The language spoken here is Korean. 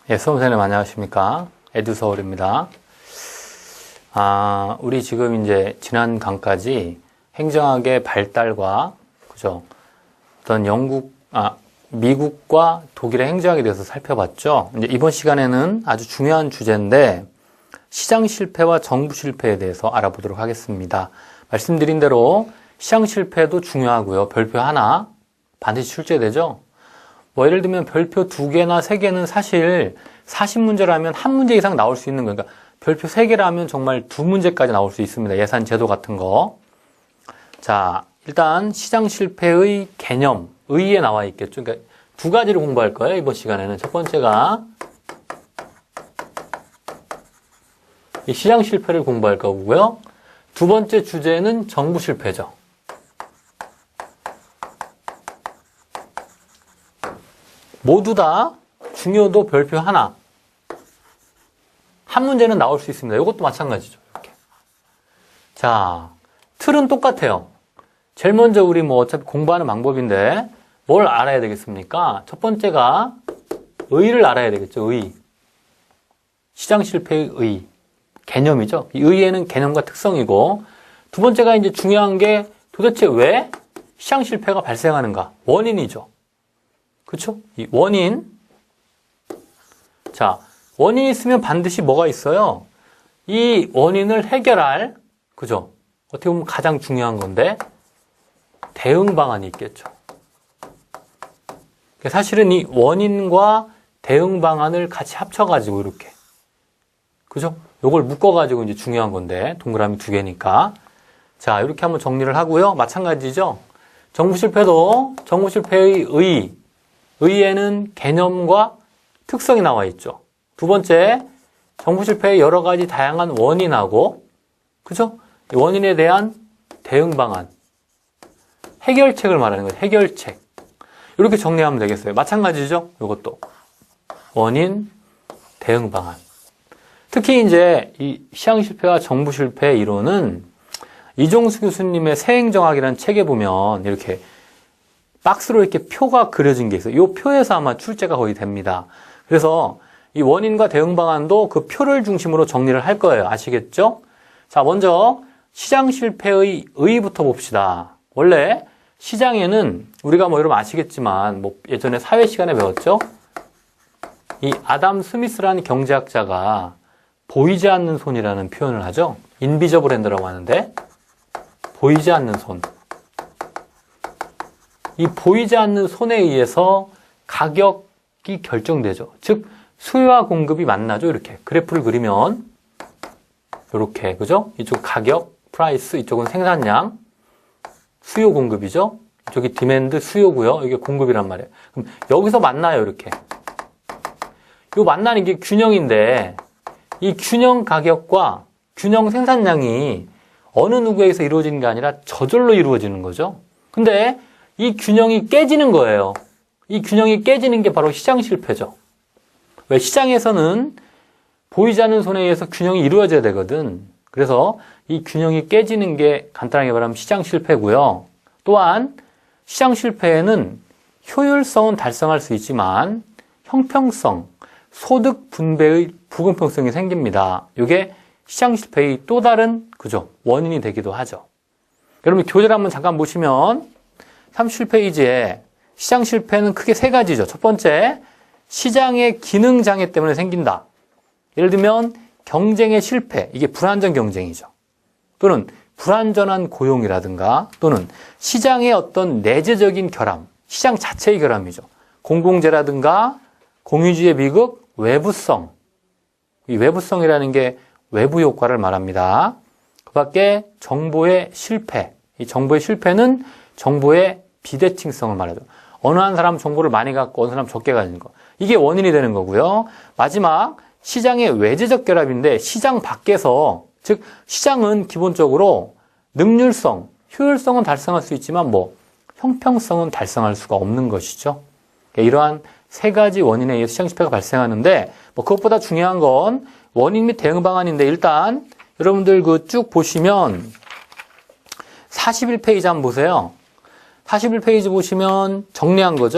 예, 수험생님 안녕하십니까. 에듀서울입니다. 우리 지금 이제 지난 강까지 행정학의 발달과, 그죠? 어떤 미국과 독일의 행정학에 대해서 살펴봤죠. 이제 이번 시간에는 아주 중요한 주제인데, 시장 실패와 정부 실패에 대해서 알아보도록 하겠습니다. 말씀드린 대로 시장 실패도 중요하고요. 별표 하나 반드시 출제되죠. 뭐 예를 들면 별표 2개나 3개는 사실 40문제라면 1문제 이상 나올 수 있는 거니까 별표 3개라면 정말 2문제까지 나올 수 있습니다. 예산 제도 같은 거. 자, 일단 시장 실패의 개념, 의의에 나와 있겠죠. 그러니까 두 가지를 공부할 거예요. 이번 시간에는. 첫 번째가 이 시장 실패를 공부할 거고요. 두 번째 주제는 정부 실패죠. 모두 다 중요도 별표 하나. 한 문제는 나올 수 있습니다. 이것도 마찬가지죠. 이렇게. 자, 틀은 똑같아요. 제일 먼저 우리 어차피 공부하는 방법인데 뭘 알아야 되겠습니까? 첫 번째가 의의를 알아야 되겠죠. 의의. 시장 실패의 의의. 개념이죠. 이 의의에는 개념과 특성이고, 두 번째가 이제 중요한 게 도대체 왜 시장 실패가 발생하는가? 원인이죠. 그렇죠? 이 원인. 자, 원인이 있으면 반드시 뭐가 있어요? 이 원인을 해결할, 그죠? 어떻게 보면 가장 중요한 건데 대응 방안이 있겠죠. 사실은 이 원인과 대응 방안을 같이 합쳐가지고 이렇게, 그죠? 요걸 묶어가지고 이제 중요한 건데 동그라미 2개니까. 자, 이렇게 한번 정리를 하고요. 마찬가지죠. 정부 실패도 정부 실패의 의의. 의의에는 개념과 특성이 나와 있죠. 두 번째, 정부 실패의 여러 가지 다양한 원인하고, 그죠? 원인에 대한 대응 방안. 해결책을 말하는 거예요. 해결책. 이렇게 정리하면 되겠어요. 마찬가지죠? 이것도. 원인, 대응 방안. 특히 이제 이 시장 실패와 정부 실패의 이론은 이종수 교수님의 새행정학이라는 책에 보면 이렇게 박스로 이렇게 표가 그려진 게 있어요. 이 표에서 아마 출제가 거의 됩니다. 그래서 이 원인과 대응 방안도 그 표를 중심으로 정리를 할 거예요. 아시겠죠? 자, 먼저 시장 실패의 의의부터 봅시다. 원래 시장에는 우리가 여러분 아시겠지만 예전에 사회 시간에 배웠죠? 이 아담 스미스라는 경제학자가 보이지 않는 손이라는 표현을 하죠. 인비저블 핸드라고 하는데 보이지 않는 손. 이 보이지 않는 손에 의해서 가격이 결정되죠. 즉 수요와 공급이 만나죠. 이렇게 그래프를 그리면 이렇게, 그죠? 이쪽 가격, 프라이스, 이쪽은 생산량, 수요 공급이죠. 이쪽이 디맨드, 수요고요. 이게 공급이란 말이에요. 그럼 여기서 만나요. 이렇게. 이 만나는 게 균형인데 이 균형 가격과 균형 생산량이 어느 누구에게서 이루어지는 게 아니라 저절로 이루어지는 거죠. 근데 이 균형이 깨지는 거예요. 이 균형이 깨지는 게 바로 시장 실패죠. 왜? 시장에서는 보이지 않는 손에 의해서 균형이 이루어져야 되거든. 그래서 이 균형이 깨지는 게 간단하게 말하면 시장 실패고요. 또한 시장 실패에는 효율성은 달성할 수 있지만 형평성, 소득 분배의 불공평성이 생깁니다. 이게 시장 실패의 또 다른, 그죠? 원인이 되기도 하죠. 여러분 교재를 한번 잠깐 보시면 37페이지에 시장 실패는 크게 3가지죠. 첫 번째, 시장의 기능 장애 때문에 생긴다. 예를 들면 경쟁의 실패, 이게 불안전 경쟁이죠. 또는 불안전한 고용이라든가 또는 시장의 어떤 내재적인 결함, 시장 자체의 결함이죠. 공공재라든가 공유주의 비극, 외부성. 이 외부성이라는 게 외부 효과를 말합니다. 그 밖에 정보의 실패. 이 정보의 실패는 정보의 비대칭성을 말하죠. 어느 한 사람 정보를 많이 갖고 어느 사람 적게 가지는 거. 이게 원인이 되는 거고요. 마지막, 시장의 외재적 결합인데 시장 밖에서, 즉 시장은 기본적으로 능률성, 효율성은 달성할 수 있지만 형평성은 달성할 수가 없는 것이죠. 이러한 3가지 원인에 의해서 시장 실패가 발생하는데 그것보다 중요한 건 원인 및 대응 방안인데 일단 여러분들 쭉 보시면 41페이지 한번 보세요. 41페이지 보시면 정리한 거죠.